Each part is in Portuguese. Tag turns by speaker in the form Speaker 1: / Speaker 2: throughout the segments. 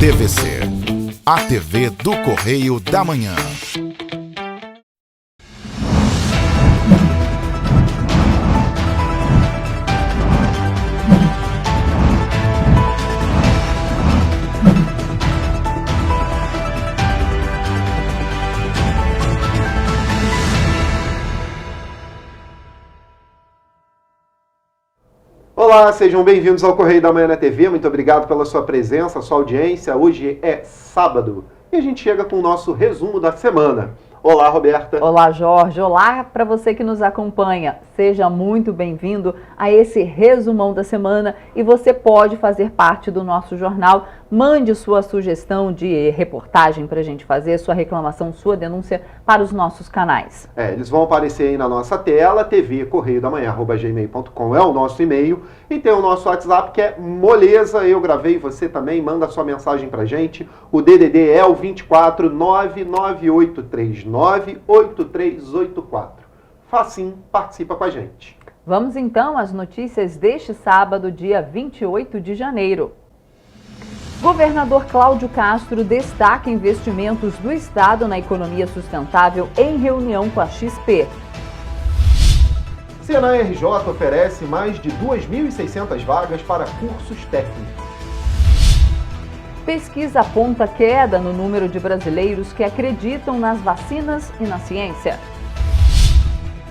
Speaker 1: TVC, a TV do Correio da Manhã.
Speaker 2: Olá, sejam bem-vindos ao Correio da Manhã na TV. Muito obrigado pela sua presença, sua audiência. Hoje é sábado e a gente chega com o nosso resumo da semana. Olá, Roberta.
Speaker 3: Olá, Jorge. Olá para você que nos acompanha. Seja muito bem-vindo a esse resumão da semana e você pode fazer parte do nosso jornal. Mande sua sugestão de reportagem para a gente fazer, sua reclamação, sua denúncia para os nossos canais.
Speaker 2: Eles vão aparecer aí na nossa tela, tvcorreiodamanhã@gmail.com é o nosso e-mail e tem o nosso WhatsApp que é moleza, eu gravei, você também, manda sua mensagem pra gente. O DDD é o 24 99839 8384. Facinho, participa com a gente.
Speaker 3: Vamos então às notícias deste sábado, dia 28 de janeiro. Governador Cláudio Castro destaca investimentos do Estado na economia sustentável em reunião com a XP.
Speaker 2: Senai RJ oferece mais de 2.600 vagas para cursos técnicos.
Speaker 3: Pesquisa aponta queda no número de brasileiros que acreditam nas vacinas e na ciência.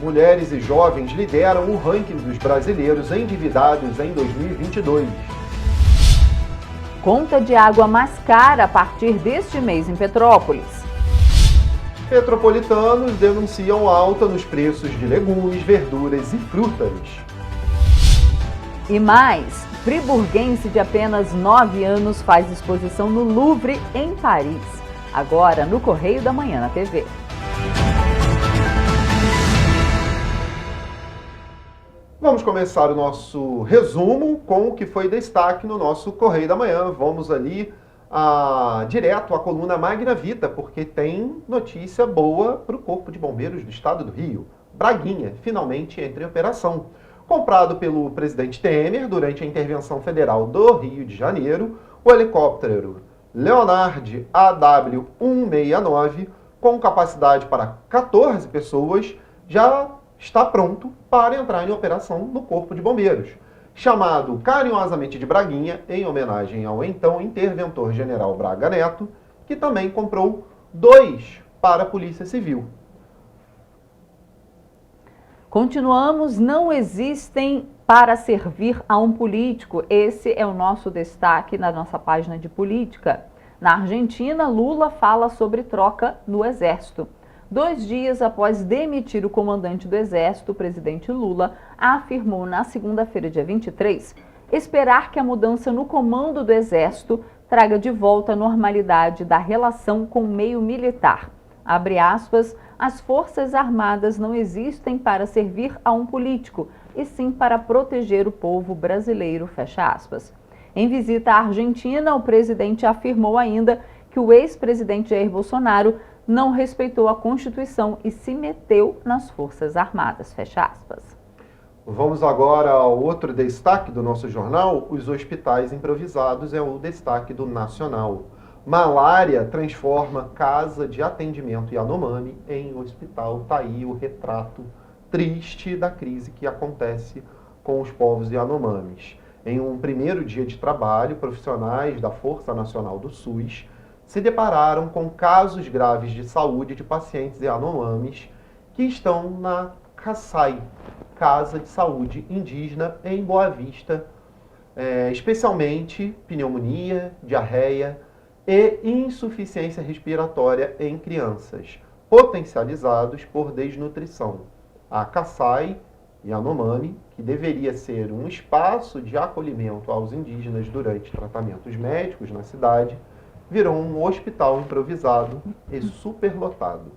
Speaker 2: Mulheres e jovens lideram o ranking dos brasileiros endividados em 2022.
Speaker 3: Conta de água mais cara a partir deste mês em Petrópolis.
Speaker 2: Petropolitanos denunciam alta nos preços de legumes, verduras e frutas.
Speaker 3: E mais, friburguense de apenas 9 anos faz exposição no Louvre, em Paris. Agora no Correio da Manhã na TV.
Speaker 2: Vamos começar o nosso resumo com o que foi destaque no nosso Correio da Manhã. Vamos ali direto à coluna Magna Vita, porque tem notícia boa para o Corpo de Bombeiros do Estado do Rio. Braguinha, finalmente entra em operação. Comprado pelo presidente Temer durante a intervenção federal do Rio de Janeiro, o helicóptero Leonard AW169, com capacidade para 14 pessoas, já está pronto para entrar em operação no Corpo de Bombeiros. Chamado carinhosamente de Braguinha, em homenagem ao então interventor-general Braga Neto, que também comprou 2 para a Polícia Civil.
Speaker 3: Continuamos, não existem para servir a um político. Esse é o nosso destaque na nossa página de política. Na Argentina, Lula fala sobre troca no Exército. 2 dias após demitir o comandante do Exército, o presidente Lula afirmou na segunda-feira, dia 23, esperar que a mudança no comando do Exército traga de volta a normalidade da relação com o meio militar. Abre aspas, as Forças Armadas não existem para servir a um político, e sim para proteger o povo brasileiro, fecha aspas. Em visita à Argentina, o presidente afirmou ainda que o ex-presidente Jair Bolsonaro não respeitou a Constituição e se meteu nas Forças Armadas, fecha aspas.
Speaker 2: Vamos agora ao outro destaque do nosso jornal, os hospitais improvisados, é o destaque do Nacional. Malária transforma casa de atendimento Yanomami em hospital. Tá aí o retrato triste da crise que acontece com os povos Yanomamis. Em um primeiro dia de trabalho, profissionais da Força Nacional do SUS se depararam com casos graves de saúde de pacientes Yanomamis que estão na CASAI, Casa de Saúde Indígena, em Boa Vista, especialmente pneumonia, diarreia e insuficiência respiratória em crianças, potencializados por desnutrição. A CASAI Yanomami, que deveria ser um espaço de acolhimento aos indígenas durante tratamentos médicos na cidade, virou um hospital improvisado e superlotado.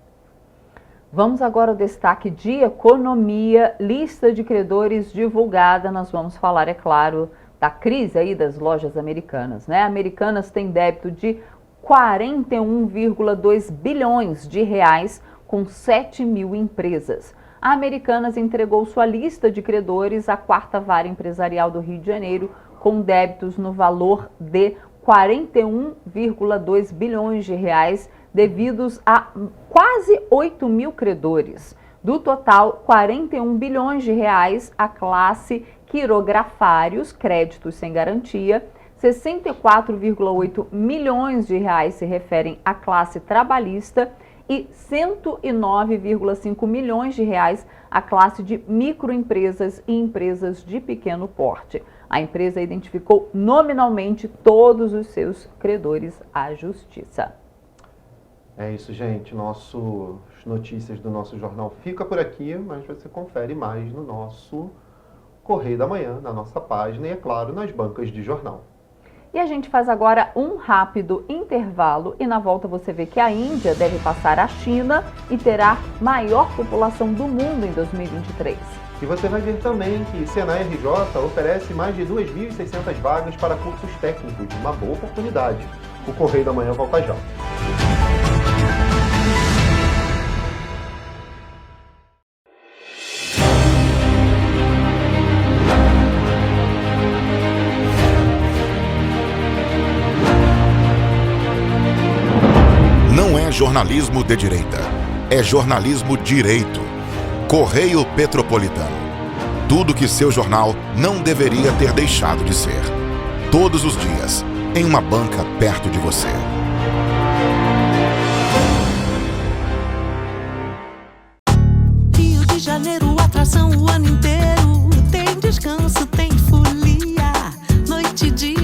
Speaker 3: Vamos agora ao destaque de economia, lista de credores divulgada. Nós vamos falar, é claro, da crise aí das lojas americanas, né? Americanas têm débito de 41,2 bilhões de reais com 7 mil empresas. A Americanas entregou sua lista de credores à 4ª Vara Empresarial do Rio de Janeiro com débitos no valor de 41,2 bilhões de reais devidos a quase 8 mil credores. Do total, 41 bilhões de reais a classe quirografários, créditos sem garantia, 64,8 milhões de reais se referem à classe trabalhista e 109,5 milhões de reais à classe de microempresas e empresas de pequeno porte. A empresa identificou nominalmente todos os seus credores à justiça.
Speaker 2: É isso, gente. Notícias do nosso jornal fica por aqui, mas você confere mais no nosso Correio da Manhã, na nossa página e, é claro, nas bancas de jornal.
Speaker 3: E a gente faz agora um rápido intervalo e na volta você vê que a Índia deve passar a China e terá maior população do mundo em 2023.
Speaker 2: E você vai ver também que Senai RJ oferece mais de 2.600 vagas para cursos técnicos, uma boa oportunidade. O Correio da Manhã volta já.
Speaker 1: Não é jornalismo de direita, é jornalismo direito. Correio Petropolitano. Tudo que seu jornal não deveria ter deixado de ser. Todos os dias, em uma banca perto de você.
Speaker 4: Rio de Janeiro, atração o ano inteiro. Tem descanso, tem folia. Noite e dia,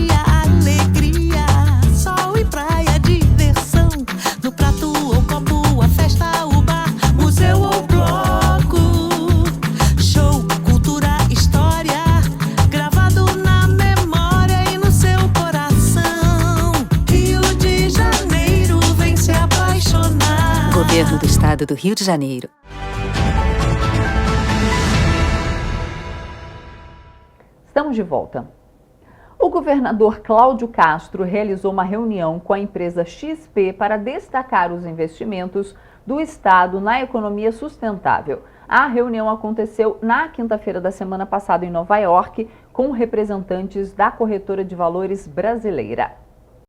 Speaker 4: alegria. Sol e praia, diversão. No prato ou copo, a festa, o bar, museu ou bloco. Show, cultura, história. Gravado na memória e no seu coração. Rio de Janeiro, vem se apaixonar.
Speaker 5: Governo do Estado do Rio de Janeiro.
Speaker 3: Estamos de volta. O governador Cláudio Castro realizou uma reunião com a empresa XP para destacar os investimentos do Estado na economia sustentável. A reunião aconteceu na quinta-feira da semana passada em Nova York, com representantes da corretora de valores brasileira.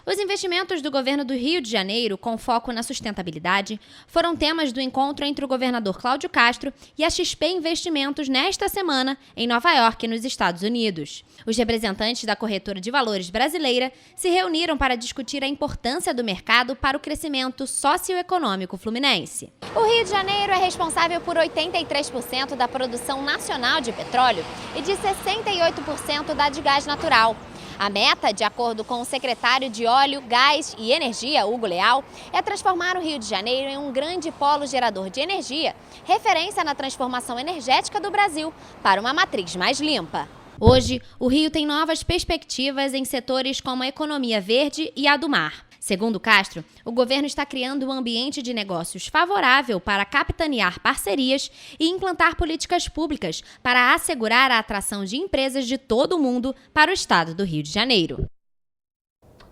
Speaker 6: Os investimentos do governo do Rio de Janeiro, com foco na sustentabilidade, foram temas do encontro entre o governador Cláudio Castro e a XP Investimentos nesta semana, em Nova York, nos Estados Unidos. Os representantes da corretora de valores brasileira se reuniram para discutir a importância do mercado para o crescimento socioeconômico fluminense. O Rio de Janeiro é responsável por 83% da produção nacional de petróleo e de 68% da de gás natural. A meta, de acordo com o secretário de Óleo, Gás e Energia, Hugo Leal, é transformar o Rio de Janeiro em um grande polo gerador de energia, referência na transformação energética do Brasil para uma matriz mais limpa. Hoje, o Rio tem novas perspectivas em setores como a economia verde e a do mar. Segundo Castro, o governo está criando um ambiente de negócios favorável para capitanear parcerias e implantar políticas públicas para assegurar a atração de empresas de todo o mundo para o estado do Rio de Janeiro.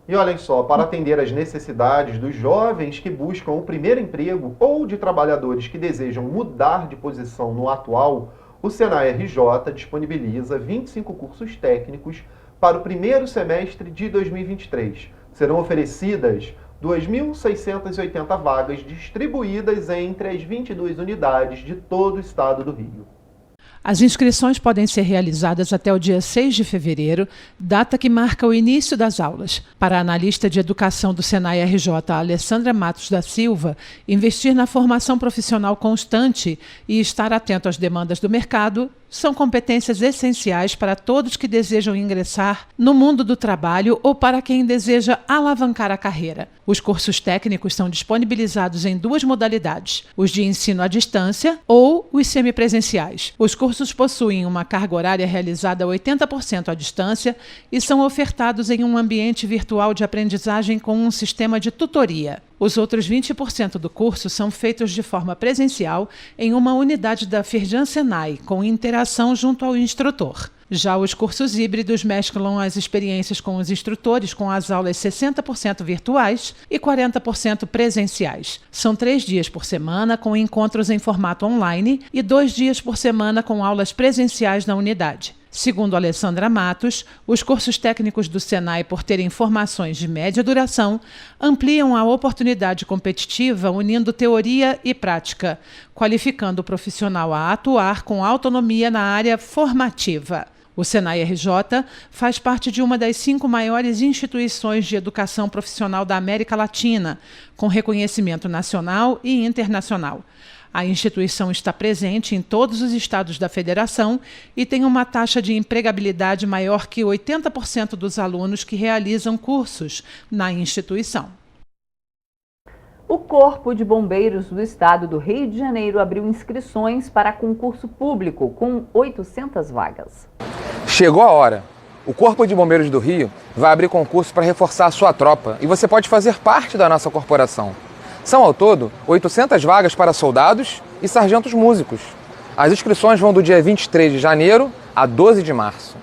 Speaker 2: E olhem só, para atender às necessidades dos jovens que buscam o primeiro emprego ou de trabalhadores que desejam mudar de posição no atual, o Senai RJ disponibiliza 25 cursos técnicos para o primeiro semestre de 2023. Serão oferecidas 2.680 vagas distribuídas entre as 22 unidades de todo o estado do Rio.
Speaker 7: As inscrições podem ser realizadas até o dia 6 de fevereiro, data que marca o início das aulas. Para a analista de educação do Senai RJ, Alessandra Matos da Silva, investir na formação profissional constante e estar atento às demandas do mercado são competências essenciais para todos que desejam ingressar no mundo do trabalho ou para quem deseja alavancar a carreira. Os cursos técnicos são disponibilizados em duas modalidades, os de ensino à distância ou os semipresenciais. Os cursos possuem uma carga horária realizada 80% à distância e são ofertados em um ambiente virtual de aprendizagem com um sistema de tutoria. Os outros 20% do curso são feitos de forma presencial em uma unidade da Firjan Senai, com interação junto ao instrutor. Já os cursos híbridos mesclam as experiências com os instrutores com as aulas 60% virtuais e 40% presenciais. São 3 dias por semana com encontros em formato online e 2 dias por semana com aulas presenciais na unidade. Segundo Alessandra Matos, os cursos técnicos do Senai, por terem formações de média duração, ampliam a oportunidade competitiva unindo teoria e prática, qualificando o profissional a atuar com autonomia na área formativa. O Senai RJ faz parte de uma das 5 maiores instituições de educação profissional da América Latina, com reconhecimento nacional e internacional. A instituição está presente em todos os estados da federação e tem uma taxa de empregabilidade maior que 80% dos alunos que realizam cursos na instituição.
Speaker 3: O Corpo de Bombeiros do Estado do Rio de Janeiro abriu inscrições para concurso público com 800 vagas.
Speaker 8: Chegou a hora. O Corpo de Bombeiros do Rio vai abrir concurso para reforçar a sua tropa e você pode fazer parte da nossa corporação. São, ao todo, 800 vagas para soldados e sargentos músicos. As inscrições vão do dia 23 de janeiro a 12 de março.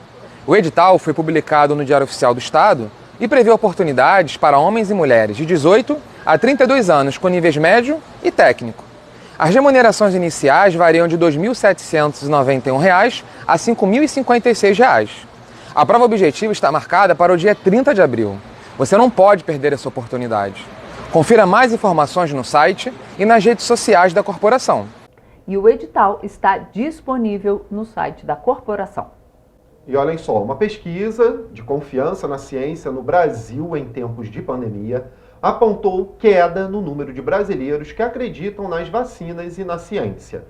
Speaker 8: O edital foi publicado no Diário Oficial do Estado e prevê oportunidades para homens e mulheres de 18 a 32 anos com níveis médio e técnico. As remunerações iniciais variam de R$ 2.791 a R$ 5.056. A prova objetiva está marcada para o dia 30 de abril. Você não pode perder essa oportunidade. Confira mais informações no site e nas redes sociais da corporação.
Speaker 3: E o edital está disponível no site da corporação.
Speaker 2: E olhem só, uma pesquisa de confiança na ciência no Brasil em tempos de pandemia apontou queda no número de brasileiros que acreditam nas vacinas e na ciência.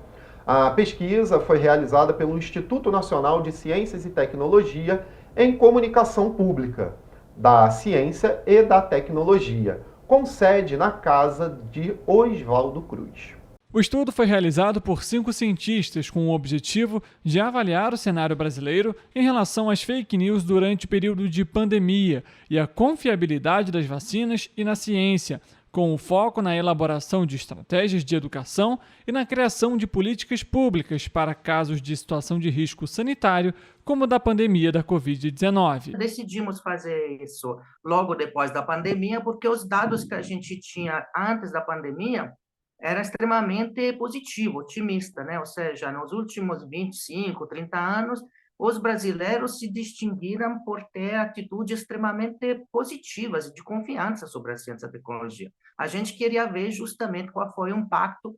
Speaker 2: A pesquisa foi realizada pelo Instituto Nacional de Ciências e Tecnologia em Comunicação Pública, da Ciência e da Tecnologia, com sede na casa de Oswaldo Cruz.
Speaker 9: O estudo foi realizado por 5 cientistas com o objetivo de avaliar o cenário brasileiro em relação às fake news durante o período de pandemia e a confiabilidade das vacinas e na ciência, com o foco na elaboração de estratégias de educação e na criação de políticas públicas para casos de situação de risco sanitário, como o da pandemia da Covid-19.
Speaker 10: Decidimos fazer isso logo depois da pandemia, porque os dados que a gente tinha antes da pandemia era extremamente positivo, otimista, né? Ou seja, nos últimos 25, 30 anos, os brasileiros se distinguiram por ter atitudes extremamente positivas e de confiança sobre a ciência e a tecnologia. A gente queria ver justamente qual foi o impacto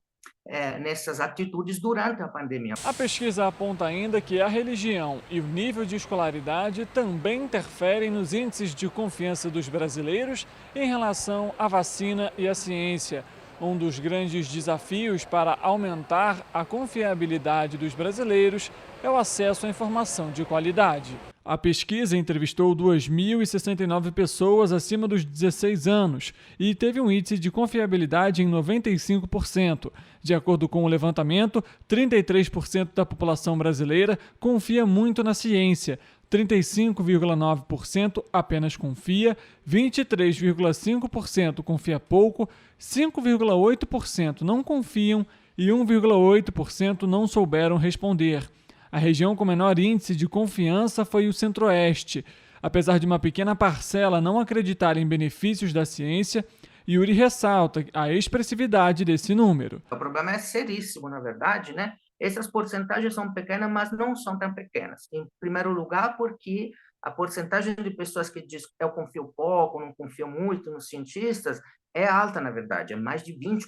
Speaker 10: nessas atitudes durante a pandemia.
Speaker 9: A pesquisa aponta ainda que a religião e o nível de escolaridade também interferem nos índices de confiança dos brasileiros em relação à vacina e à ciência. Um dos grandes desafios para aumentar a confiabilidade dos brasileiros é o acesso à informação de qualidade. A pesquisa entrevistou 2.069 pessoas acima dos 16 anos e teve um índice de confiabilidade em 95%. De acordo com o levantamento, 33% da população brasileira confia muito na ciência, 35,9% apenas confia, 23,5% confia pouco, 5,8% não confiam e 1,8% não souberam responder. A região com menor índice de confiança foi o Centro-Oeste. Apesar de uma pequena parcela não acreditar em benefícios da ciência, Yuri ressalta a expressividade desse número.
Speaker 10: O problema é seríssimo, na verdade, né? Essas porcentagens são pequenas, mas não são tão pequenas. Em primeiro lugar, porque a porcentagem de pessoas que diz eu confio pouco, não confio muito nos cientistas, é alta, na verdade, é mais de 20%.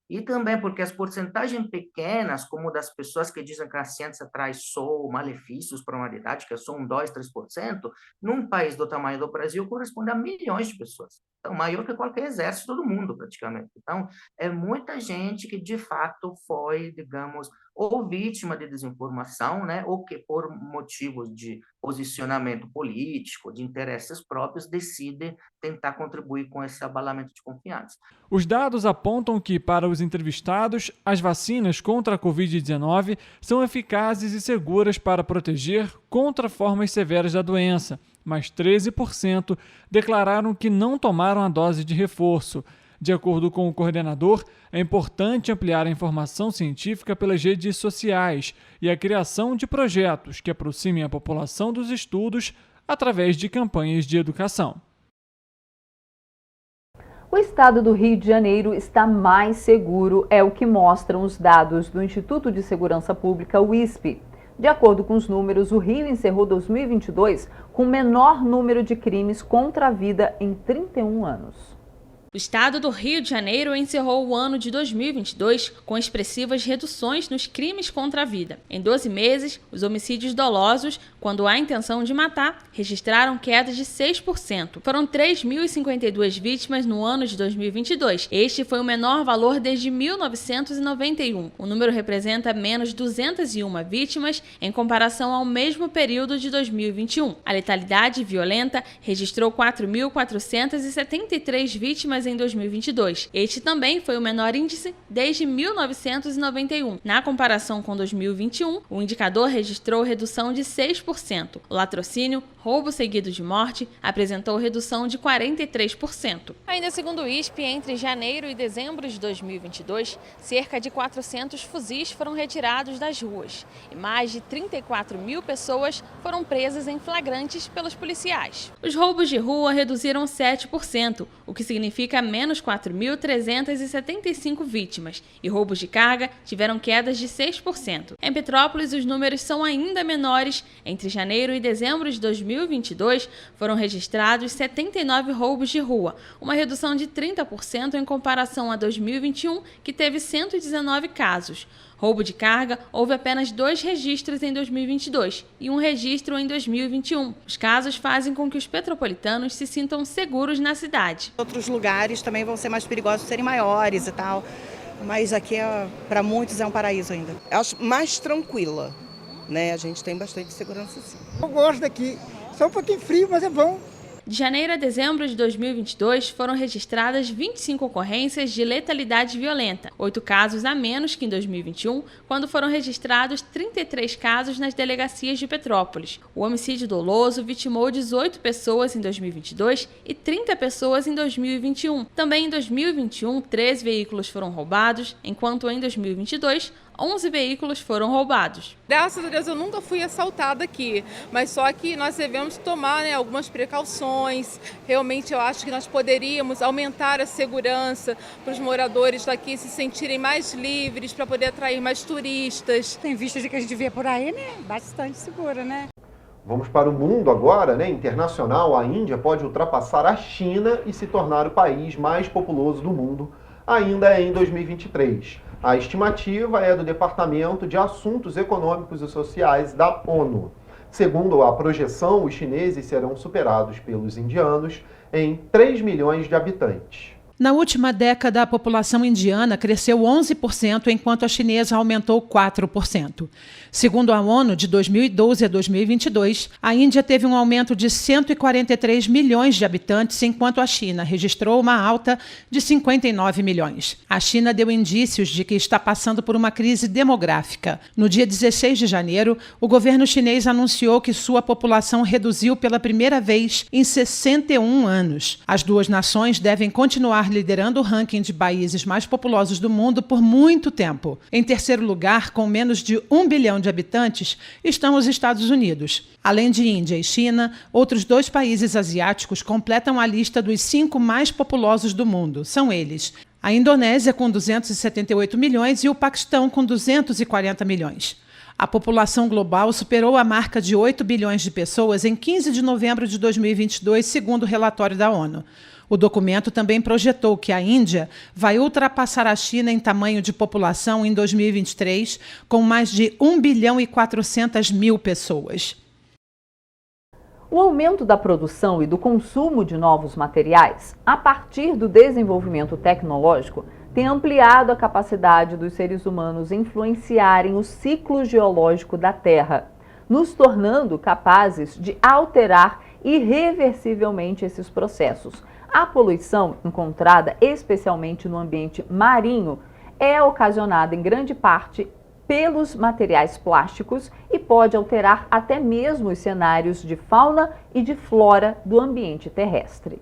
Speaker 10: E também porque as porcentagens pequenas, como das pessoas que dizem que a ciência traz só malefícios para a humanidade, que é só 1, 2, 3%, num país do tamanho do Brasil, corresponde a milhões de pessoas. Então, maior que qualquer exército do mundo, praticamente. Então, é muita gente que, de fato, foi, digamos, ou vítima de desinformação, né, ou que, por motivos de posicionamento político, de interesses próprios, decide tentar contribuir com esse abalamento de confiança.
Speaker 9: Os dados apontam que, para os entrevistados, as vacinas contra a Covid-19 são eficazes e seguras para proteger contra formas severas da doença, mas 13% declararam que não tomaram a dose de reforço. De acordo com o coordenador, é importante ampliar a informação científica pelas redes sociais e a criação de projetos que aproximem a população dos estudos através de campanhas de educação.
Speaker 3: O estado do Rio de Janeiro está mais seguro, é o que mostram os dados do Instituto de Segurança Pública, o ISP. De acordo com os números, o Rio encerrou 2022 com o menor número de crimes contra a vida em 31 anos.
Speaker 11: O estado do Rio de Janeiro encerrou o ano de 2022 com expressivas reduções nos crimes contra a vida. Em 12 meses, os homicídios dolosos, quando há intenção de matar, registraram quedas de 6%. Foram 3.052 vítimas no ano de 2022. Este foi o menor valor desde 1991. O número representa menos 201 vítimas em comparação ao mesmo período de 2021. A letalidade violenta registrou 4.473 vítimas em 2022. Este também foi o menor índice desde 1991. Na comparação com 2021, o indicador registrou redução de 6%. O latrocínio, roubo seguido de morte, apresentou redução de 43%. Ainda segundo o ISP, entre janeiro e dezembro de 2022, cerca de 400 fuzis foram retirados das ruas e mais de 34 mil pessoas foram presas em flagrantes pelos policiais. Os roubos de rua reduziram 7%, o que significa menos 4.375 vítimas, e roubos de carga tiveram quedas de 6%. Em Petrópolis, os números são ainda menores. Entre janeiro e dezembro de 2022, foram registrados 79 roubos de rua, uma redução de 30% em comparação a 2021, que teve 119 casos. Roubo de carga, houve apenas 2 registros em 2022 e 1 registro em 2021. Os casos fazem com que os petropolitanos se sintam seguros na cidade.
Speaker 12: Outros lugares também vão ser mais perigosos, serem maiores e tal, mas aqui, para muitos, é um paraíso ainda.
Speaker 13: Eu acho mais tranquila, né? A gente tem bastante segurança, sim.
Speaker 14: Eu gosto daqui, só um pouquinho frio, mas é bom.
Speaker 11: De janeiro a dezembro de 2022, foram registradas 25 ocorrências de letalidade violenta, 8 casos a menos que em 2021, quando foram registrados 33 casos nas delegacias de Petrópolis. O homicídio doloso vitimou 18 pessoas em 2022 e 30 pessoas em 2021. Também em 2021, 13 veículos foram roubados, enquanto em 2022, 11 veículos foram roubados.
Speaker 15: Graças a Deus eu nunca fui assaltada aqui, mas só que nós devemos tomar algumas precauções. Realmente eu acho que nós poderíamos aumentar a segurança para os moradores daqui se sentirem mais livres, para poder atrair mais turistas.
Speaker 14: Tem vistas que a gente vê por aí, né? Bastante segura, né?
Speaker 2: Vamos para o mundo agora, né? Internacional. A Índia pode ultrapassar a China e se tornar o país mais populoso do mundo, ainda em 2023. A estimativa é do Departamento de Assuntos Econômicos e Sociais da ONU. Segundo a projeção, os chineses serão superados pelos indianos em 3 milhões de habitantes.
Speaker 7: Na última década, a população indiana cresceu 11%, enquanto a chinesa aumentou 4%. Segundo a ONU, de 2012 a 2022, a Índia teve um aumento de 143 milhões de habitantes, enquanto a China registrou uma alta de 59 milhões. A China deu indícios de que está passando por uma crise demográfica. No dia 16 de janeiro, o governo chinês anunciou que sua população reduziu pela primeira vez em 61 anos. As duas nações devem continuar liderando o ranking de países mais populosos do mundo por muito tempo. Em terceiro lugar, com menos de 1 bilhão de habitantes, estão os Estados Unidos. Além de Índia e China, outros 2 países asiáticos completam a lista dos 5 mais populosos do mundo. São eles: a Indonésia, com 278 milhões, e o Paquistão, com 240 milhões. A população global superou a marca de 8 bilhões de pessoas em 15 de novembro de 2022, segundo o relatório da ONU. O documento também projetou que a Índia vai ultrapassar a China em tamanho de população em 2023, com mais de 1 bilhão e 400 mil pessoas.
Speaker 3: O aumento da produção e do consumo de novos materiais, a partir do desenvolvimento tecnológico, tem ampliado a capacidade dos seres humanos influenciarem o ciclo geológico da Terra, nos tornando capazes de alterar irreversivelmente esses processos. A poluição, encontrada especialmente no ambiente marinho, é ocasionada em grande parte pelos materiais plásticos e pode alterar até mesmo os cenários de fauna e de flora do ambiente terrestre.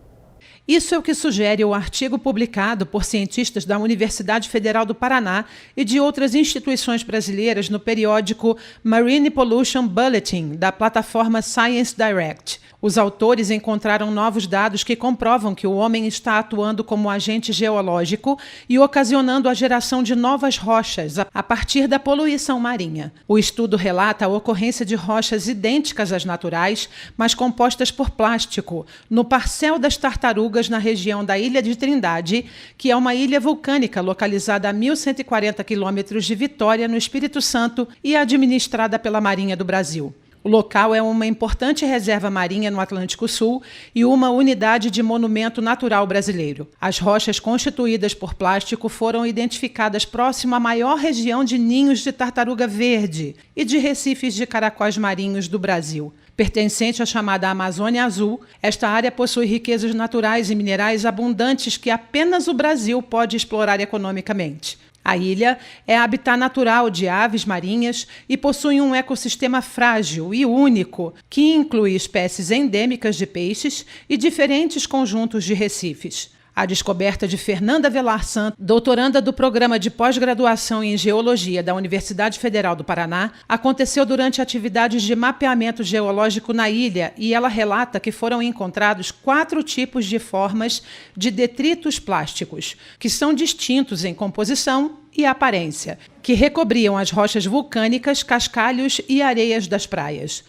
Speaker 7: Isso é o que sugere o artigo publicado por cientistas da Universidade Federal do Paraná e de outras instituições brasileiras no periódico Marine Pollution Bulletin, da plataforma Science Direct. Os autores encontraram novos dados que comprovam que o homem está atuando como agente geológico e ocasionando a geração de novas rochas a partir da poluição marinha. O estudo relata a ocorrência de rochas idênticas às naturais, mas compostas por plástico, no Parcel das Tartarugas, na região da Ilha de Trindade, que é uma ilha vulcânica localizada a 1.140 quilômetros de Vitória, no Espírito Santo, e administrada pela Marinha do Brasil. O local é uma importante reserva marinha no Atlântico Sul e uma unidade de monumento natural brasileiro. As rochas constituídas por plástico foram identificadas próximo à maior região de ninhos de tartaruga verde e de recifes de caracóis marinhos do Brasil. Pertencente à chamada Amazônia Azul, esta área possui riquezas naturais e minerais abundantes que apenas o Brasil pode explorar economicamente. A ilha é habitat natural de aves marinhas e possui um ecossistema frágil e único, que inclui espécies endêmicas de peixes e diferentes conjuntos de recifes. A descoberta de Fernanda Velar Santos, doutoranda do Programa de Pós-Graduação em Geologia da Universidade Federal do Paraná, aconteceu durante atividades de mapeamento geológico na ilha e ela relata que foram encontrados 4 tipos de formas de detritos plásticos, que são distintos em composição e aparência, que recobriam as rochas vulcânicas, cascalhos e areias das praias.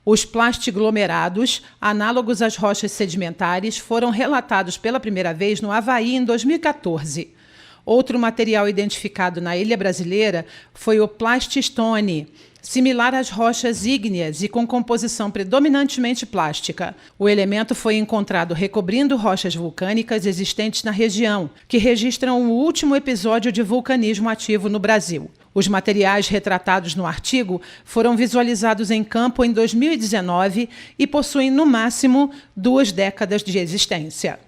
Speaker 7: Os plastiglomerados, análogos às rochas sedimentares, foram relatados pela primeira vez no Havaí em 2014. Outro material identificado na ilha brasileira foi o plastistone, similar às rochas ígneas e com composição predominantemente plástica. O elemento foi encontrado recobrindo rochas vulcânicas existentes na região, que registram o último episódio de vulcanismo ativo no Brasil. Os materiais retratados no artigo foram visualizados em campo em 2019 e possuem, no máximo, 2 décadas de existência.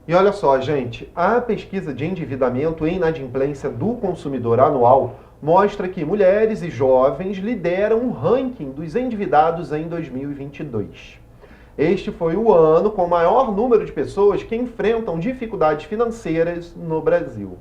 Speaker 2: E olha só, gente, a pesquisa de endividamento e inadimplência do consumidor anual mostra que mulheres e jovens lideram o ranking dos endividados em 2022. Este foi o ano com o maior número de pessoas que enfrentam dificuldades financeiras no Brasil.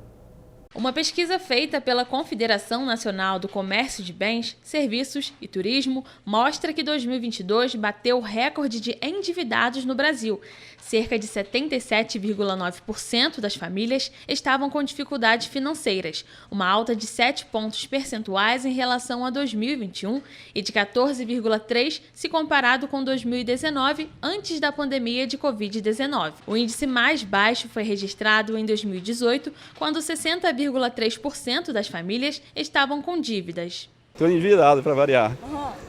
Speaker 11: Uma pesquisa feita pela Confederação Nacional do Comércio de Bens, Serviços e Turismo mostra que 2022 bateu o recorde de endividados no Brasil. Cerca de 77,9% das famílias estavam com dificuldades financeiras, uma alta de 7 pontos percentuais em relação a 2021 e de 14,3% se comparado com 2019, antes da pandemia de Covid-19. O índice mais baixo foi registrado em 2018, quando 60,3% das famílias estavam com dívidas.
Speaker 16: Estou endividado, para variar.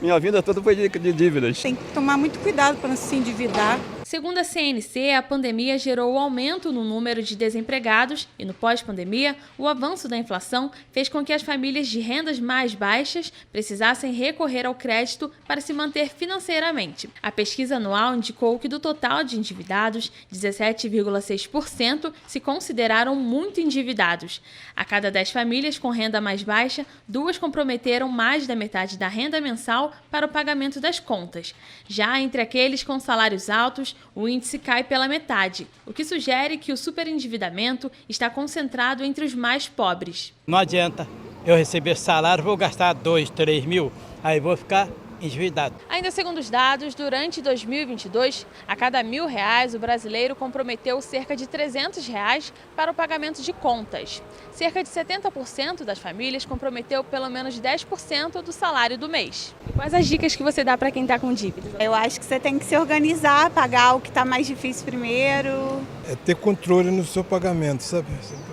Speaker 16: Minha vida toda foi de dívidas.
Speaker 14: Tem que tomar muito cuidado para não se endividar.
Speaker 11: Segundo a CNC, a pandemia gerou o aumento no número de desempregados e, no pós-pandemia, o avanço da inflação fez com que as famílias de rendas mais baixas precisassem recorrer ao crédito para se manter financeiramente. A pesquisa anual indicou que, do total de endividados, 17,6% se consideraram muito endividados. A cada 10 famílias com renda mais baixa, 2 comprometeram mais da metade da renda mensal para o pagamento das contas. Já entre aqueles com salários altos, o índice cai pela metade, o que sugere que o superendividamento está concentrado entre os mais pobres.
Speaker 17: Não adianta eu receber salário, vou gastar 2, 3 mil, aí vou ficar endividado.
Speaker 11: Ainda segundo os dados, durante 2022, a cada R$1.000, o brasileiro comprometeu cerca de R$300 para o pagamento de contas. Cerca de 70% das famílias comprometeu pelo menos 10% do salário do mês. Quais as dicas que você dá para quem está com dívida?
Speaker 14: Eu acho que você tem que se organizar, pagar o que está mais difícil primeiro.
Speaker 18: É ter controle no seu pagamento, sabe?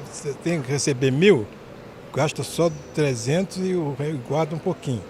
Speaker 18: Você tem que receber 1.000, gasta só 300 e guarda um pouquinho.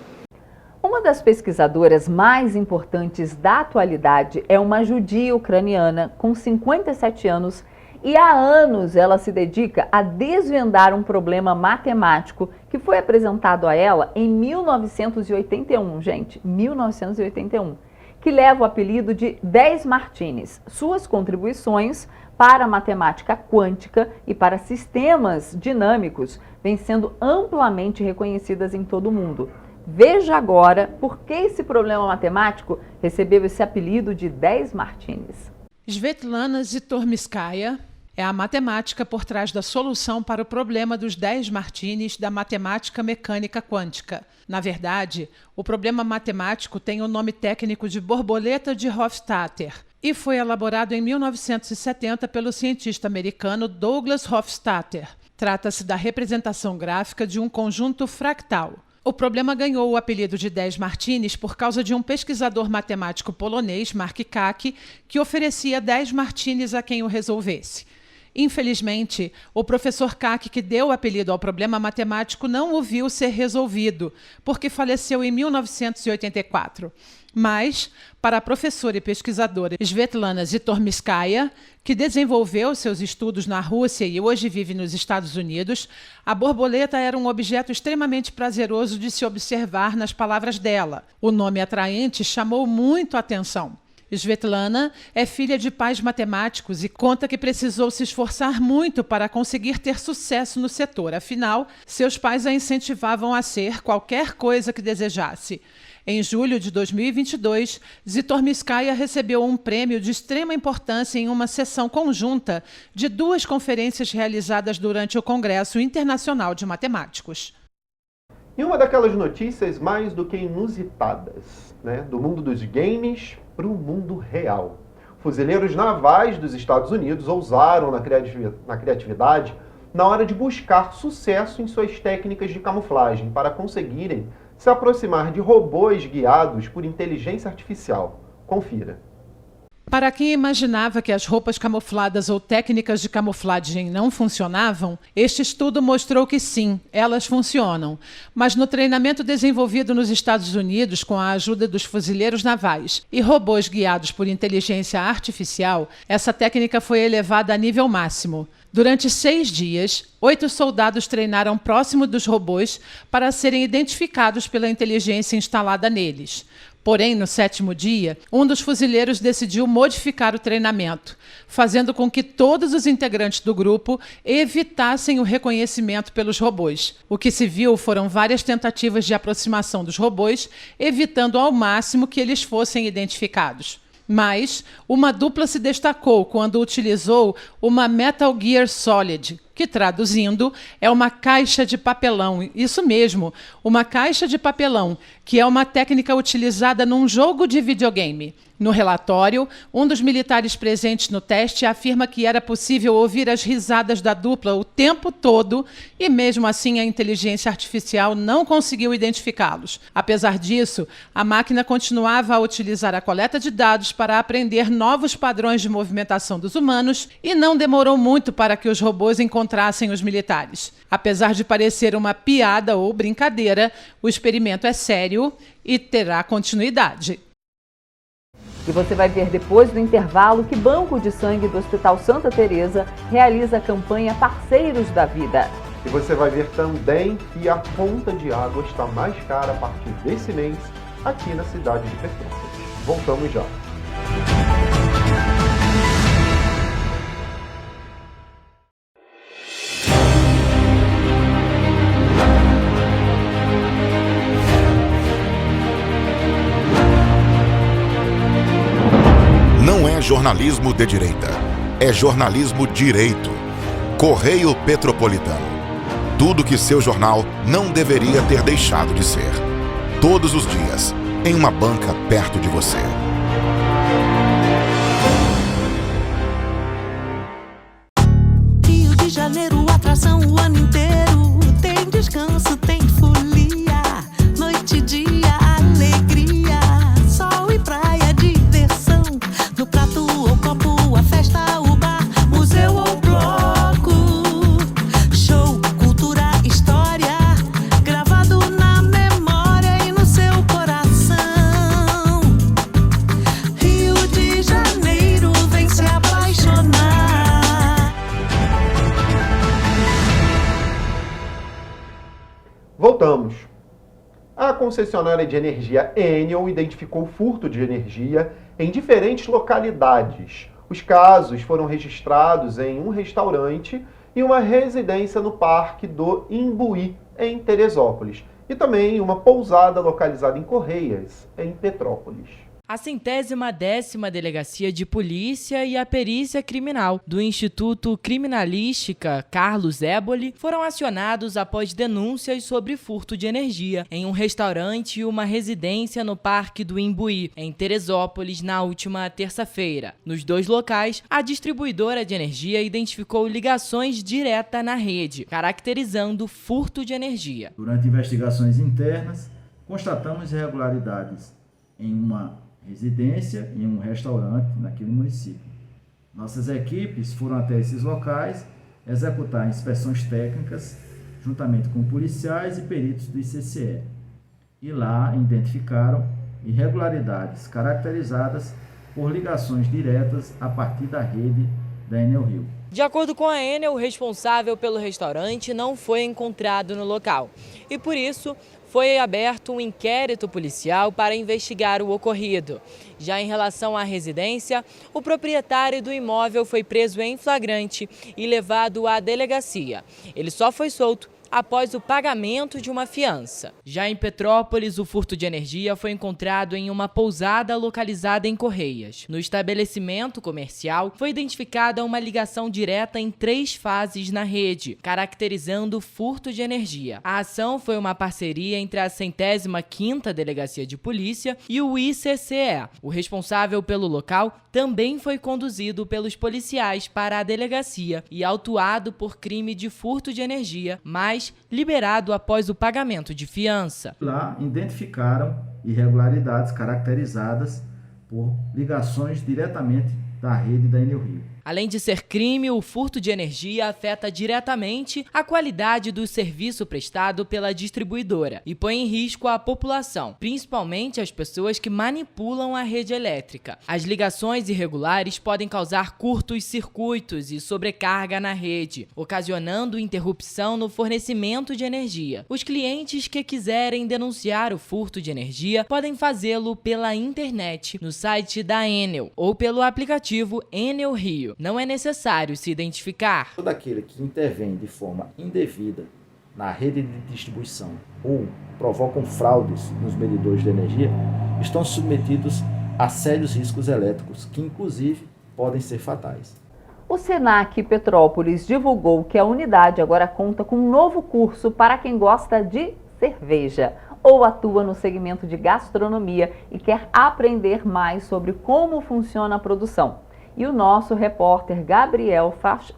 Speaker 3: Uma das pesquisadoras mais importantes da atualidade é uma judia ucraniana com 57 anos e há anos ela se dedica a desvendar um problema matemático que foi apresentado a ela em 1981, gente, 1981, que leva o apelido de 10 Martines. Suas contribuições para a matemática quântica e para sistemas dinâmicos vêm sendo amplamente reconhecidas em todo o mundo. Veja agora por que esse problema matemático recebeu esse apelido de 10 Martines.
Speaker 7: Svetlana Zytomierskaia é a matemática por trás da solução para o problema dos 10 martinis da matemática mecânica quântica. Na verdade, o problema matemático tem o nome técnico de borboleta de Hofstadter e foi elaborado em 1970 pelo cientista americano Douglas Hofstadter. Trata-se da representação gráfica de um conjunto fractal. O problema ganhou o apelido de 10 martinis por causa de um pesquisador matemático polonês, Mark Kac, que oferecia 10 martinis a quem o resolvesse. Infelizmente, o professor Kac, que deu o apelido ao problema matemático, não o viu ser resolvido, porque faleceu em 1984. Mas, para a professora e pesquisadora Svetlana Zytomierskaia, que desenvolveu seus estudos na Rússia e hoje vive nos Estados Unidos, a borboleta era um objeto extremamente prazeroso de se observar nas palavras dela. O nome atraente chamou muito a atenção. Svetlana é filha de pais matemáticos e conta que precisou se esforçar muito para conseguir ter sucesso no setor. Afinal, seus pais a incentivavam a ser qualquer coisa que desejasse. Em julho de 2022, Zytomierskaia recebeu um prêmio de extrema importância em uma sessão conjunta de 2 conferências realizadas durante o Congresso Internacional de Matemáticos.
Speaker 2: E uma daquelas notícias mais do que inusitadas, né? Do mundo dos games para o mundo real. Fuzileiros navais dos Estados Unidos ousaram na criatividade na hora de buscar sucesso em suas técnicas de camuflagem para conseguirem se aproximar de robôs guiados por inteligência artificial. Confira.
Speaker 7: Para quem imaginava que as roupas camufladas ou técnicas de camuflagem não funcionavam, este estudo mostrou que sim, elas funcionam. Mas no treinamento desenvolvido nos Estados Unidos com a ajuda dos fuzileiros navais e robôs guiados por inteligência artificial, essa técnica foi elevada a nível máximo. Durante 6 dias, 8 soldados treinaram próximo dos robôs para serem identificados pela inteligência instalada neles. Porém, no 7º dia, um dos fuzileiros decidiu modificar o treinamento, fazendo com que todos os integrantes do grupo evitassem o reconhecimento pelos robôs. O que se viu foram várias tentativas de aproximação dos robôs, evitando ao máximo que eles fossem identificados. Mas uma dupla se destacou quando utilizou uma Metal Gear Solid, que traduzindo é uma caixa de papelão. Isso mesmo, uma caixa de papelão, que é uma técnica utilizada num jogo de videogame. No relatório, um dos militares presentes no teste afirma que era possível ouvir as risadas da dupla o tempo todo e, mesmo assim, a inteligência artificial não conseguiu identificá-los. Apesar disso, a máquina continuava a utilizar a coleta de dados para aprender novos padrões de movimentação dos humanos e não demorou muito para que os robôs encontrassem os militares. Apesar de parecer uma piada ou brincadeira, o experimento é sério e terá continuidade.
Speaker 3: E você vai ver depois do intervalo que Banco de Sangue do Hospital Santa Teresa realiza a campanha Parceiros da Vida.
Speaker 2: E você vai ver também que a conta de água está mais cara a partir desse mês aqui na cidade de Petrópolis. Voltamos já.
Speaker 1: Não é jornalismo de direita, é jornalismo direito. Correio Petropolitano. Tudo que seu jornal não deveria ter deixado de ser. Todos os dias, em uma banca perto de você.
Speaker 4: Rio de Janeiro, atração o ano inteiro. Tem descanso, tem folia. Noite e dia, alegria. Sol e praia, diversão. No prato ou copo, a festa, o bar, museu ou bloco. Show, cultura, história, gravado na memória e no seu coração. Rio de Janeiro, vem se apaixonar.
Speaker 2: Voltamos. A concessionária de energia Enel identificou furto de energia em diferentes localidades. Os casos foram registrados em um restaurante e uma residência no Parque do Imbuí, em Teresópolis, e também uma pousada localizada em Correias, em Petrópolis.
Speaker 19: A 110ª Delegacia de Polícia e a Perícia Criminal do Instituto Criminalística Carlos Éboli foram acionados após denúncias sobre furto de energia em um restaurante e uma residência no Parque do Imbuí, em Teresópolis, na última terça-feira. Nos dois locais, a distribuidora de energia identificou ligações diretas na rede, caracterizando furto de energia.
Speaker 20: Durante investigações internas, constatamos irregularidades em uma residência e em um restaurante naquele município. Nossas equipes foram até esses locais executar inspeções técnicas juntamente com policiais e peritos do ICCE. E lá identificaram irregularidades caracterizadas por ligações diretas a partir da rede da Enel Rio.
Speaker 19: De acordo com a Enel, o responsável pelo restaurante não foi encontrado no local e, por isso, foi aberto um inquérito policial para investigar o ocorrido. Já em relação à residência, o proprietário do imóvel foi preso em flagrante e levado à delegacia. Ele só foi solto após o pagamento de uma fiança. Já em Petrópolis, o furto de energia foi encontrado em uma pousada localizada em Correias. No estabelecimento comercial, foi identificada uma ligação direta em 3 fases na rede, caracterizando o furto de energia. A ação foi uma parceria entre a 105ª Delegacia de Polícia e o ICCE. O responsável pelo local também foi conduzido pelos policiais para a delegacia e autuado por crime de furto de energia, mas liberado após o pagamento de fiança.
Speaker 20: Lá identificaram irregularidades caracterizadas por ligações diretamente da rede da Enel Rio.
Speaker 19: Além de ser crime, o furto de energia afeta diretamente a qualidade do serviço prestado pela distribuidora e põe em risco a população, principalmente as pessoas que manipulam a rede elétrica. As ligações irregulares podem causar curtos-circuitos e sobrecarga na rede, ocasionando interrupção no fornecimento de energia. Os clientes que quiserem denunciar o furto de energia podem fazê-lo pela internet, no site da Enel ou pelo aplicativo Enel Rio. Não é necessário se identificar.
Speaker 20: Todo aquele que intervém de forma indevida na rede de distribuição ou provocam fraudes nos medidores de energia estão submetidos a sérios riscos elétricos que, inclusive, podem ser fatais.
Speaker 3: O Senac Petrópolis divulgou que a unidade agora conta com um novo curso para quem gosta de cerveja ou atua no segmento de gastronomia e quer aprender mais sobre como funciona a produção. E o nosso repórter Gabriel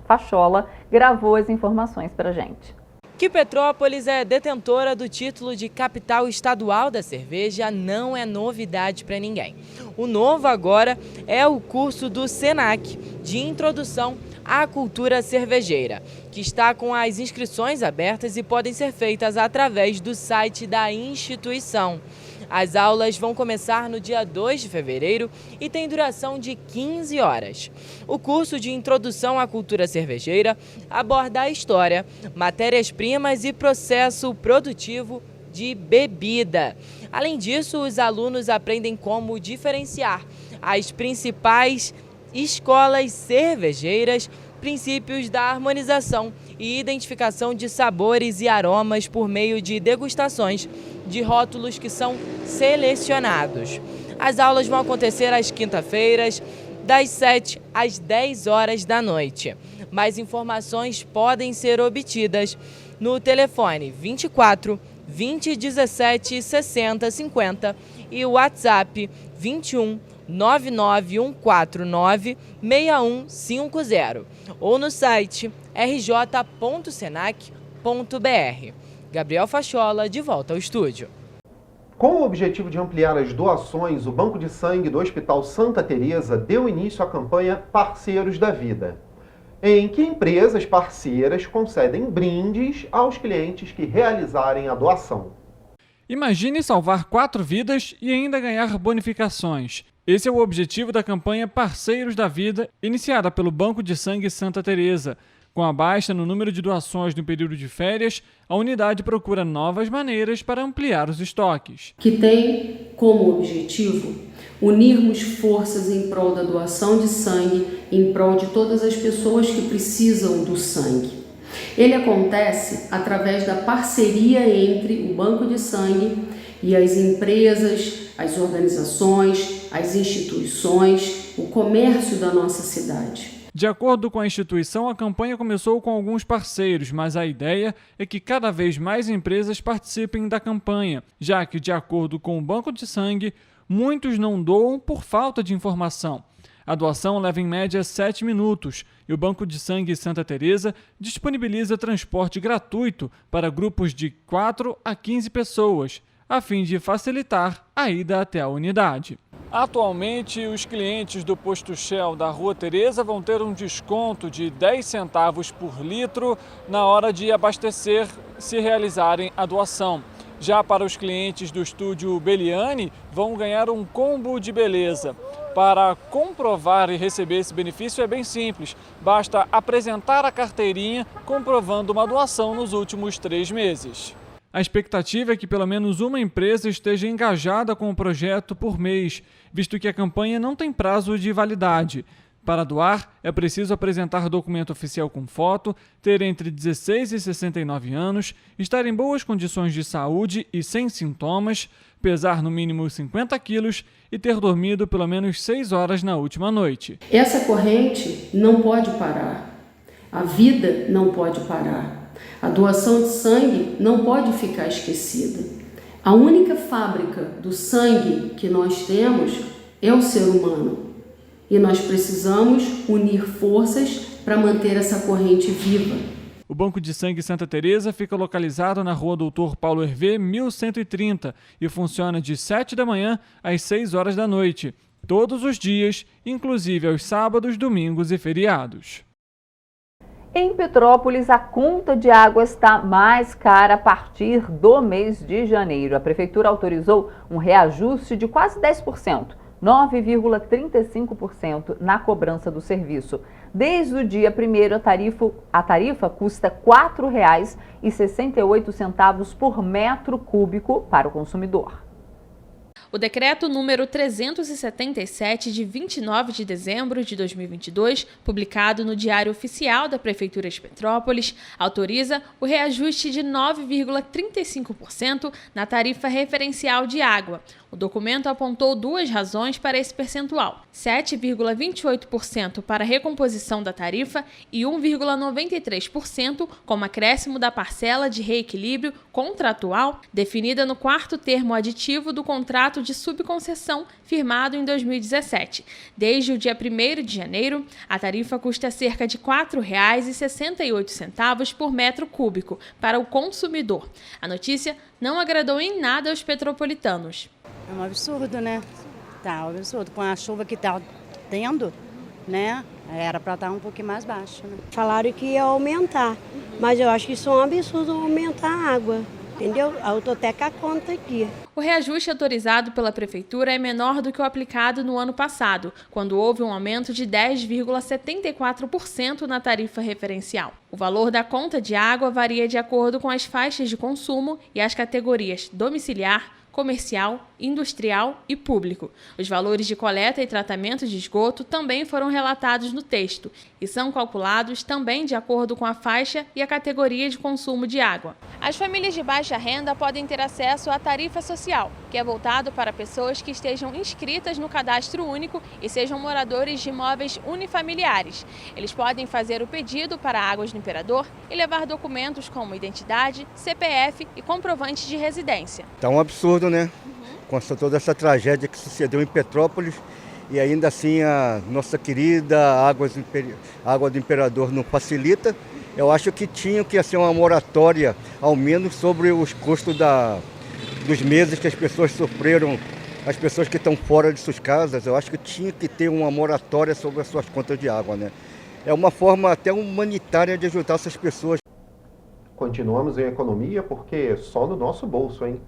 Speaker 3: Fachola gravou as informações para a gente.
Speaker 19: Que Petrópolis é detentora do título de capital estadual da cerveja não é novidade para ninguém. O novo agora é o curso do Senac de Introdução à Cultura Cervejeira, que está com as inscrições abertas e podem ser feitas através do site da instituição. As aulas vão começar no dia 2 de fevereiro e tem duração de 15 horas. O curso de Introdução à Cultura Cervejeira aborda a história, matérias-primas e processo produtivo de bebida. Além disso, os alunos aprendem como diferenciar as principais escolas cervejeiras, princípios da harmonização e identificação de sabores e aromas por meio de degustações de rótulos que são selecionados. As aulas vão acontecer às quinta-feiras, das 7 às 10 horas da noite. Mais informações podem ser obtidas no telefone 24 20 17 60 50 e o WhatsApp 21 99149 6150 ou no site rj.senac.br. Gabriel Fachola, de volta ao estúdio.
Speaker 2: Com o objetivo de ampliar as doações, o Banco de Sangue do Hospital Santa Teresa deu início à campanha Parceiros da Vida, em que empresas parceiras concedem brindes aos clientes que realizarem a doação.
Speaker 9: Imagine salvar 4 vidas e ainda ganhar bonificações. Esse é o objetivo da campanha Parceiros da Vida, iniciada pelo Banco de Sangue Santa Teresa. Com a baixa no número de doações no período de férias, a unidade procura novas maneiras para ampliar os estoques.
Speaker 21: Que tem como objetivo unirmos forças em prol da doação de sangue, em prol de todas as pessoas que precisam do sangue. Ele acontece através da parceria entre o Banco de Sangue e as empresas as organizações, as instituições, o comércio da nossa cidade.
Speaker 9: De acordo com a instituição, a campanha começou com alguns parceiros, mas a ideia é que cada vez mais empresas participem da campanha, já que, de acordo com o Banco de Sangue, muitos não doam por falta de informação. A doação leva em média 7 minutos e o Banco de Sangue Santa Teresa disponibiliza transporte gratuito para grupos de 4 a 15 pessoas, a fim de facilitar a ida até a unidade. Atualmente, os clientes do posto Shell da Rua Teresa vão ter um desconto de 10 centavos por litro na hora de abastecer se realizarem a doação. Já para os clientes do estúdio Beliani, vão ganhar um combo de beleza. Para comprovar e receber esse benefício é bem simples, basta apresentar a carteirinha comprovando uma doação nos últimos 3 meses. A expectativa é que pelo menos uma empresa esteja engajada com o projeto por mês, visto que a campanha não tem prazo de validade. Para doar, é preciso apresentar documento oficial com foto, ter entre 16 e 69 anos, estar em boas condições de saúde e sem sintomas, pesar no mínimo 50 quilos e ter dormido pelo menos 6 horas na última noite.
Speaker 21: Essa corrente não pode parar. A vida não pode parar. A doação de sangue não pode ficar esquecida. A única fábrica do sangue que nós temos é o ser humano. E nós precisamos unir forças para manter essa corrente viva.
Speaker 9: O Banco de Sangue Santa Teresa fica localizado na Rua Doutor Paulo Hervé, 1130, e funciona de 7 da manhã às 6 horas da noite, todos os dias, inclusive aos sábados, domingos e feriados.
Speaker 3: Em Petrópolis, a conta de água está mais cara a partir do mês de janeiro. A Prefeitura autorizou um reajuste de quase 10%, 9,35% na cobrança do serviço. Desde o dia 1º, a tarifa custa R$ 4,68 por metro cúbico para o consumidor.
Speaker 11: O decreto número 377, de 29 de dezembro de 2022, publicado no Diário Oficial da Prefeitura de Petrópolis, autoriza o reajuste de 9,35% na tarifa referencial de água. O documento apontou 2 razões para esse percentual: 7,28% para a recomposição da tarifa e 1,93% como acréscimo da parcela de reequilíbrio contratual definida no 4º termo aditivo do contrato de subconcessão firmado em 2017. Desde o dia 1º de janeiro, a tarifa custa cerca de R$ 4,68 por metro cúbico para o consumidor. A notícia não agradou em nada aos petropolitanos.
Speaker 5: É um absurdo, né? Tá, um absurdo. Com a chuva que tá tendo, né? Era para estar um pouquinho mais baixo, né?
Speaker 22: Falaram que ia aumentar, mas eu acho que isso é um absurdo aumentar a água, entendeu? Eu tô até com a conta aqui.
Speaker 11: O reajuste autorizado pela Prefeitura é menor do que o aplicado no ano passado, quando houve um aumento de 10,74% na tarifa referencial. O valor da conta de água varia de acordo com as faixas de consumo e as categorias domiciliar, comercial, industrial e público. Os valores de coleta e tratamento de esgoto também foram relatados no texto e são calculados também de acordo com a faixa e a categoria de consumo de água. As famílias de baixa renda podem ter acesso à tarifa social, que é voltado para pessoas que estejam inscritas no Cadastro Único e sejam moradores de imóveis unifamiliares. Eles podem fazer o pedido para Águas do Imperador e levar documentos como identidade, CPF e comprovante de residência.
Speaker 23: Tá um absurdo, né? Com toda essa tragédia que sucedeu em Petrópolis e ainda assim a nossa querida Água do Imperador não facilita. Eu acho que tinha que ser uma moratória, ao menos sobre os custos dos meses que as pessoas sofreram, as pessoas que estão fora de suas casas. Eu acho que tinha que ter uma moratória sobre as suas contas de água, né? É uma forma até humanitária de ajudar essas pessoas.
Speaker 2: Continuamos em economia porque só no nosso bolso, hein?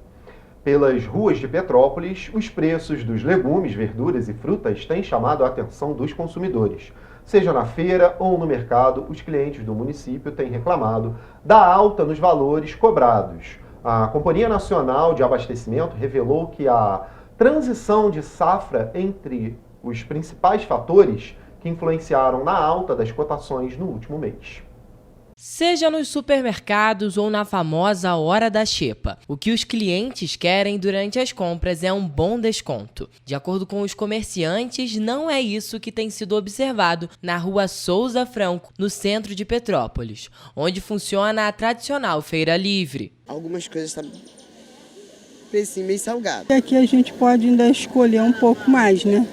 Speaker 2: Pelas ruas de Petrópolis, os preços dos legumes, verduras e frutas têm chamado a atenção dos consumidores. Seja na feira ou no mercado, os clientes do município têm reclamado da alta nos valores cobrados. A Companhia Nacional de Abastecimento revelou que a transição de safra entre os principais fatores que influenciaram na alta das cotações no último mês.
Speaker 19: Seja nos supermercados ou na famosa hora da xepa, o que os clientes querem durante as compras é um bom desconto. De acordo com os comerciantes, não é isso que tem sido observado na Rua Souza Franco, no centro de Petrópolis, onde funciona a tradicional Feira Livre.
Speaker 6: Algumas coisas estão precinho meio salgado.
Speaker 8: Aqui a gente pode ainda escolher um pouco mais, né?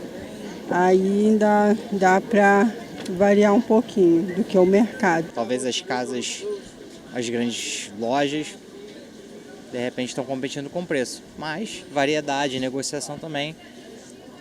Speaker 8: Aí ainda dá para variar um pouquinho do que o mercado.
Speaker 10: Talvez as casas, as grandes lojas, de repente estão competindo com preço. Mas variedade, negociação também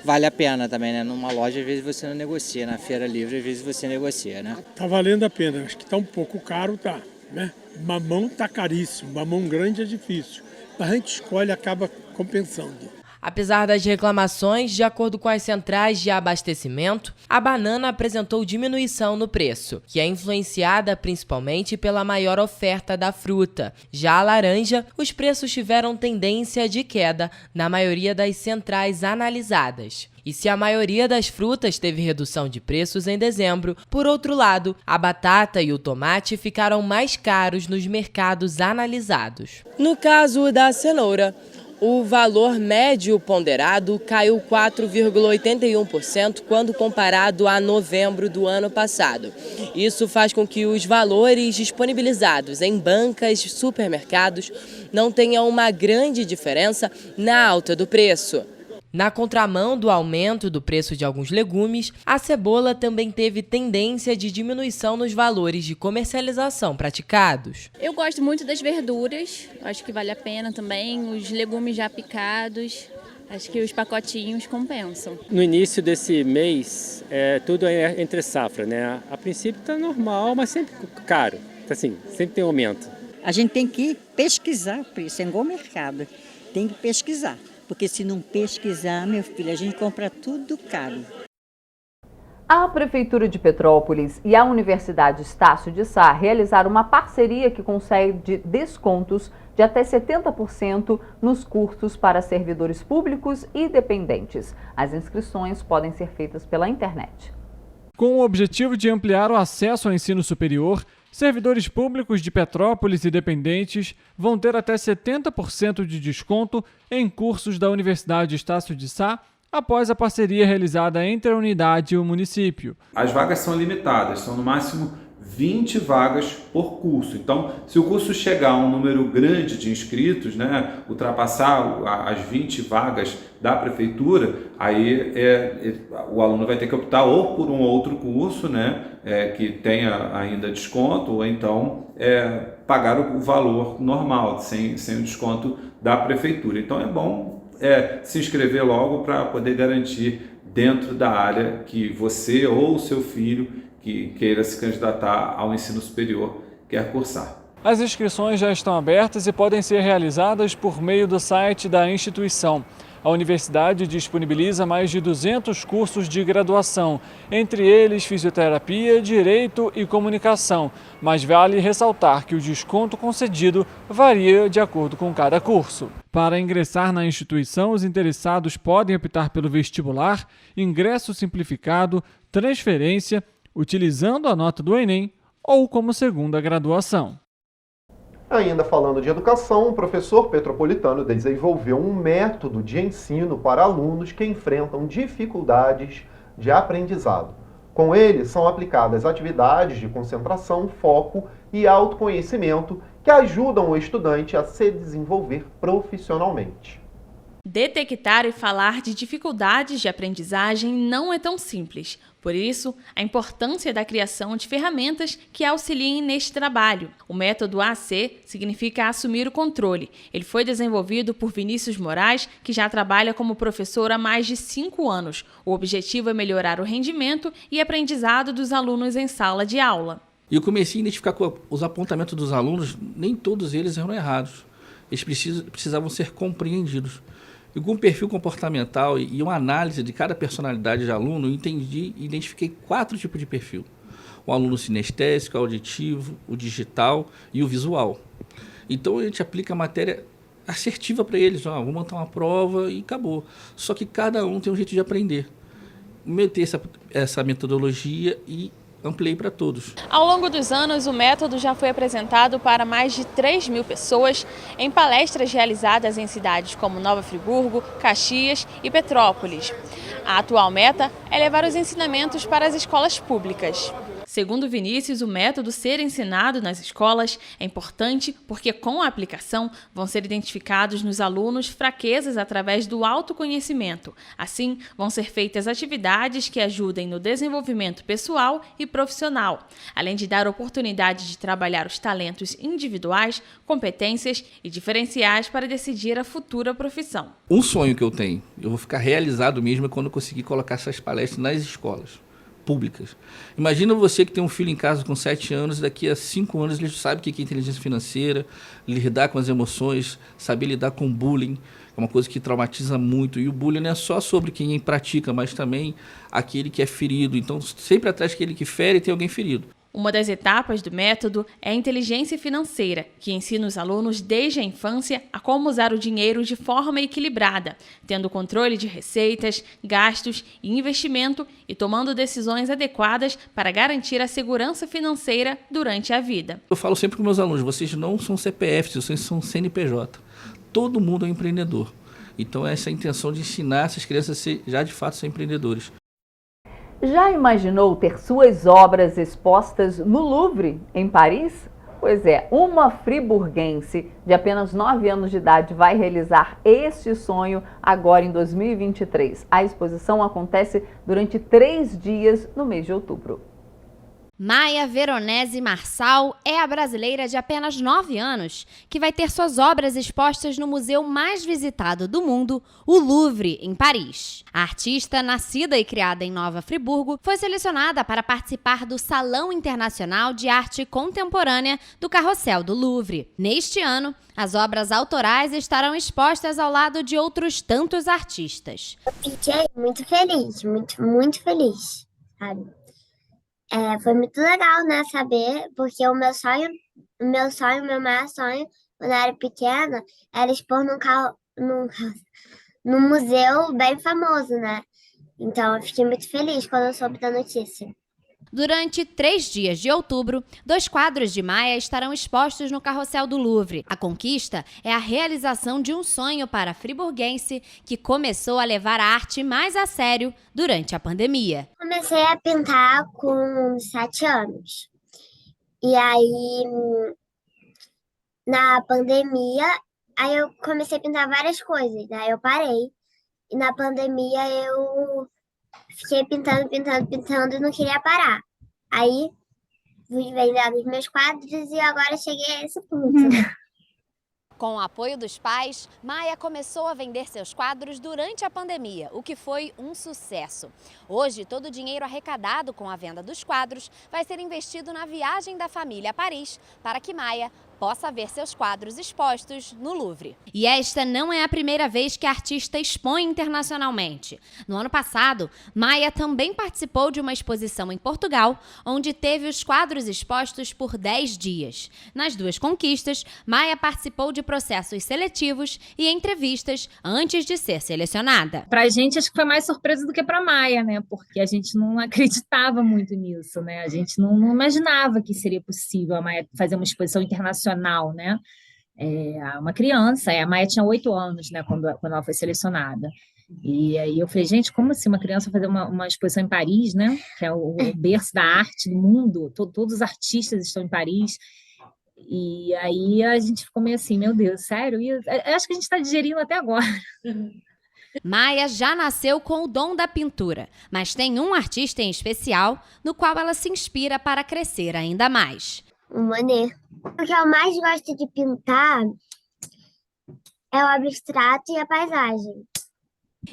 Speaker 10: vale a pena também, né? Numa loja às vezes você não negocia, na Feira Livre às vezes você negocia, né?
Speaker 24: Tá valendo a pena, acho que tá um pouco caro, tá, né? Mamão tá caríssimo, mamão grande é difícil. A gente escolhe e acaba compensando.
Speaker 19: Apesar das reclamações, de acordo com as centrais de abastecimento, a banana apresentou diminuição no preço, que é influenciada principalmente pela maior oferta da fruta. Já a laranja, os preços tiveram tendência de queda na maioria das centrais analisadas. E se a maioria das frutas teve redução de preços em dezembro, por outro lado, a batata e o tomate ficaram mais caros nos mercados analisados. No caso da cenoura, o valor médio ponderado caiu 4,81% quando comparado a novembro do ano passado. Isso faz com que os valores disponibilizados em bancas e supermercados não tenham uma grande diferença na alta do preço. Na contramão do aumento do preço de alguns legumes, a cebola também teve tendência de diminuição nos valores de comercialização praticados.
Speaker 25: Eu gosto muito das verduras, acho que vale a pena também, os legumes já picados, acho que os pacotinhos compensam.
Speaker 26: No início desse mês, tudo é entre safra, né? A princípio está normal, mas sempre caro, assim, sempre tem aumento.
Speaker 27: A gente tem que pesquisar o preço, é igual o mercado, tem que pesquisar. Porque se não pesquisar, meu filho, a gente compra tudo caro.
Speaker 3: A Prefeitura de Petrópolis e a Universidade Estácio de Sá realizaram uma parceria que concede descontos de até 70% nos cursos para servidores públicos e dependentes. As inscrições podem ser feitas pela internet.
Speaker 9: Com o objetivo de ampliar o acesso ao ensino superior, servidores públicos de Petrópolis e dependentes vão ter até 70% de desconto em cursos da Universidade Estácio de Sá após a parceria realizada entre a unidade e o município.
Speaker 28: As vagas são limitadas, são no máximo 20 vagas por curso. Então, se o curso chegar a um número grande de inscritos, né, ultrapassar as 20 vagas da prefeitura, aí o aluno vai ter que optar ou por um outro curso, né, que tenha ainda desconto, ou então pagar o valor normal, sem o desconto da prefeitura. Então é bom se inscrever logo para poder garantir dentro da área que você ou o seu filho que queira se candidatar ao ensino superior quer cursar.
Speaker 9: As inscrições já estão abertas e podem ser realizadas por meio do site da instituição. A universidade disponibiliza mais de 200 cursos de graduação, entre eles fisioterapia, direito e comunicação, mas vale ressaltar que o desconto concedido varia de acordo com cada curso. Para ingressar na instituição, os interessados podem optar pelo vestibular, ingresso simplificado, transferência, utilizando a nota do Enem ou como segunda graduação.
Speaker 2: Ainda falando de educação, o professor Petropolitano desenvolveu um método de ensino para alunos que enfrentam dificuldades de aprendizado. Com ele, são aplicadas atividades de concentração, foco e autoconhecimento que ajudam o estudante a se desenvolver profissionalmente.
Speaker 11: Detectar e falar de dificuldades de aprendizagem não é tão simples. Por isso, a importância da criação de ferramentas que auxiliem neste trabalho. O método AC significa assumir o controle. Ele foi desenvolvido por Vinícius Moraes, que já trabalha como professor há mais de 5 anos. O objetivo é melhorar o rendimento e aprendizado dos alunos em sala de aula.
Speaker 29: E eu comecei a identificar que os apontamentos dos alunos, nem todos eles eram errados. Eles precisavam ser compreendidos. E com o perfil comportamental e uma análise de cada personalidade de aluno, eu identifiquei 4 tipos de perfil. O aluno sinestésico, o auditivo, o digital e o visual. Então a gente aplica a matéria assertiva para eles. Vou montar uma prova e acabou. Só que cada um tem um jeito de aprender. Meter essa metodologia e ampliei para todos.
Speaker 11: Ao longo dos anos, o método já foi apresentado para mais de 3.000 pessoas em palestras realizadas em cidades como Nova Friburgo, Caxias e Petrópolis. A atual meta é levar os ensinamentos para as escolas públicas. Segundo Vinícius, o método ser ensinado nas escolas é importante porque, com a aplicação, vão ser identificados nos alunos fraquezas através do autoconhecimento. Assim, vão ser feitas atividades que ajudem no desenvolvimento pessoal e profissional, além de dar oportunidade de trabalhar os talentos individuais, competências e diferenciais para decidir a futura profissão.
Speaker 29: Um sonho que eu tenho, eu vou ficar realizado mesmo, é quando eu conseguir colocar essas palestras nas escolas públicas. Imagina você que tem um filho em casa com 7 anos e daqui a 5 anos ele sabe o que é inteligência financeira, lidar com as emoções, saber lidar com bullying, é uma coisa que traumatiza muito. E o bullying não é só sobre quem pratica, mas também aquele que é ferido. Então, sempre atrás daquele que fere tem alguém ferido.
Speaker 11: Uma das etapas do método é a inteligência financeira, que ensina os alunos desde a infância a como usar o dinheiro de forma equilibrada, tendo controle de receitas, gastos e investimento e tomando decisões adequadas para garantir a segurança financeira durante a vida.
Speaker 29: Eu falo sempre com meus alunos, vocês não são CPFs, vocês são CNPJ. Todo mundo é um empreendedor. Então essa é a intenção de ensinar essas crianças a ser, já de fato ser empreendedores.
Speaker 3: Já imaginou ter suas obras expostas no Louvre, em Paris? Pois é, uma friburguense de apenas 9 anos de idade vai realizar este sonho agora em 2023. A exposição acontece durante 3 dias no mês de outubro.
Speaker 1: Maia Veronese Marçal é a brasileira de apenas 9 anos que vai ter suas obras expostas no museu mais visitado do mundo, o Louvre, em Paris. A artista, nascida e criada em Nova Friburgo, foi selecionada para participar do Salão Internacional de Arte Contemporânea do Carrossel do Louvre. Neste ano, as obras autorais estarão expostas ao lado de outros tantos artistas.
Speaker 7: Eu fiquei muito feliz, muito feliz, sabe? Foi muito legal, né, saber, porque o meu maior sonho, quando eu era pequena, era expor num museu bem famoso, né? Então, eu fiquei muito feliz quando eu soube da notícia.
Speaker 1: Durante 3 dias de outubro, 2 quadros de Maia estarão expostos no Carrossel do Louvre. A conquista é a realização de um sonho para a friburguense que começou a levar a arte mais a sério durante a pandemia.
Speaker 7: Comecei a pintar com 7 anos. E aí, na pandemia, aí eu comecei a pintar várias coisas. Daí eu parei. E na pandemia eu fiquei pintando e não queria parar. Aí, fui vendendo os meus quadros e agora cheguei a esse ponto.
Speaker 1: Com o apoio dos pais, Maia começou a vender seus quadros durante a pandemia, o que foi um sucesso. Hoje, todo o dinheiro arrecadado com a venda dos quadros vai ser investido na viagem da família a Paris, para que Maia possa ver seus quadros expostos no Louvre. E esta não é a primeira vez que a artista expõe internacionalmente. No ano passado, Maia também participou de uma exposição em Portugal, onde teve os quadros expostos por 10 dias. Nas 2 conquistas, Maia participou de processos seletivos e entrevistas antes de ser selecionada.
Speaker 12: Pra gente, acho que foi mais surpresa do que pra Maia, né? Porque a gente não acreditava muito nisso, né? A gente não imaginava que seria possível a Maia fazer uma exposição internacional, né? Uma criança, a Maia tinha 8 anos, né, quando ela foi selecionada. E aí eu falei, gente, como assim uma criança fazer uma exposição em Paris, né? Que é o berço da arte do mundo, todos os artistas estão em Paris. E aí a gente ficou meio assim, meu Deus, sério? E eu acho que a gente está digerindo até agora.
Speaker 1: Maia já nasceu com o dom da pintura, mas tem um artista em especial no qual ela se inspira para crescer ainda mais.
Speaker 7: O Monet. O que eu mais gosto de pintar é o abstrato e a paisagem.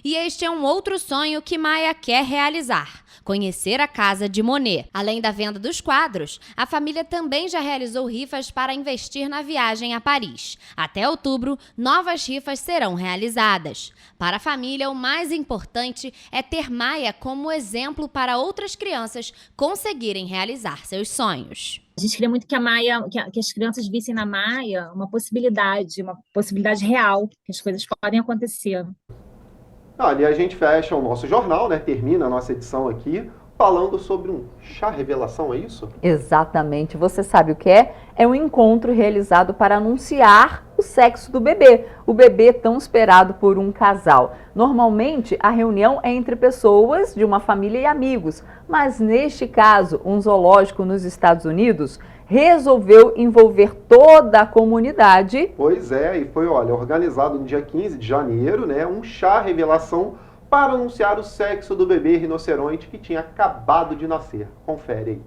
Speaker 1: E este é um outro sonho que Maia quer realizar: conhecer a casa de Monet. Além da venda dos quadros, a família também já realizou rifas para investir na viagem a Paris. Até outubro, novas rifas serão realizadas. Para a família, o mais importante é ter Maia como exemplo para outras crianças conseguirem realizar seus sonhos.
Speaker 12: A gente queria muito que que as crianças vissem na Maia uma possibilidade real, que as coisas podem acontecer.
Speaker 2: Ali a gente fecha o nosso jornal, né? Termina a nossa edição aqui falando sobre um chá revelação, é isso?
Speaker 3: Exatamente. Você sabe o que é? É um encontro realizado para anunciar o sexo do bebê. O bebê tão esperado por um casal. Normalmente, a reunião é entre pessoas de uma família e amigos. Mas neste caso, um zoológico nos Estados Unidos resolveu envolver toda a comunidade.
Speaker 2: Pois é, e foi, olha, organizado no dia 15 de janeiro, né, um chá revelação para anunciar o sexo do bebê rinoceronte que tinha acabado de nascer. Confere aí.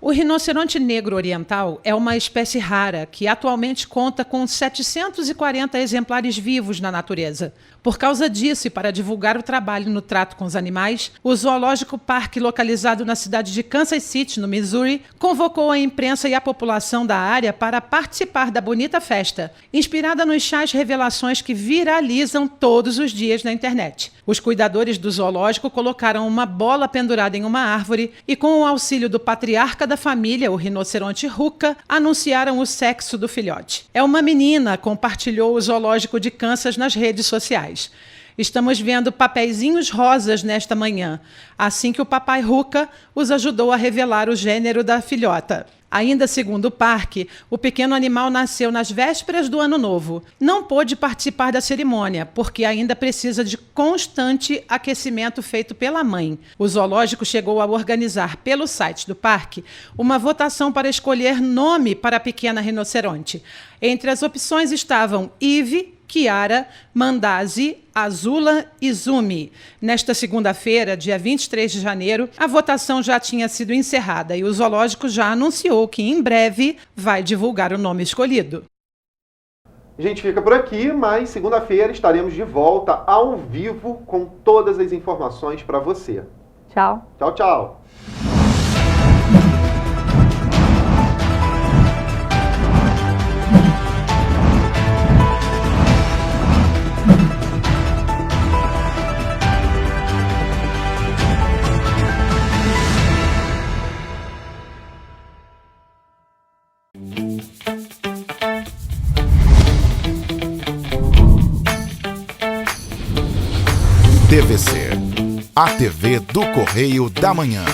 Speaker 4: O rinoceronte negro oriental é uma espécie rara que atualmente conta com 740 exemplares vivos na natureza. Por causa disso e para divulgar o trabalho no trato com os animais, o Zoológico Park, localizado na cidade de Kansas City, no Missouri, convocou a imprensa e a população da área para participar da bonita festa, inspirada nos chás revelações que viralizam todos os dias na internet. Os cuidadores do zoológico colocaram uma bola pendurada em uma árvore e, com o auxílio do patriarca da família, o rinoceronte Ruka, anunciaram o sexo do filhote. É uma menina, compartilhou o zoológico de Kansas nas redes sociais. Estamos vendo papeizinhos rosas nesta manhã, assim que o papai Ruka os ajudou a revelar o gênero da filhota. Ainda segundo o parque, o pequeno animal nasceu nas vésperas do Ano Novo. Não pôde participar da cerimônia, porque ainda precisa de constante aquecimento feito pela mãe. O zoológico chegou a organizar, pelo site do parque, uma votação para escolher nome para a pequena rinoceronte. Entre as opções estavam Eve, Kiara, Mandazi, Azula e Zumi. Nesta segunda-feira, dia 23 de janeiro, a votação já tinha sido encerrada e o zoológico já anunciou que em breve vai divulgar o nome escolhido.
Speaker 2: A gente fica por aqui, mas segunda-feira estaremos de volta ao vivo com todas as informações para você.
Speaker 3: Tchau.
Speaker 2: Tchau, tchau.
Speaker 13: TVC, a TV do Correio da Manhã.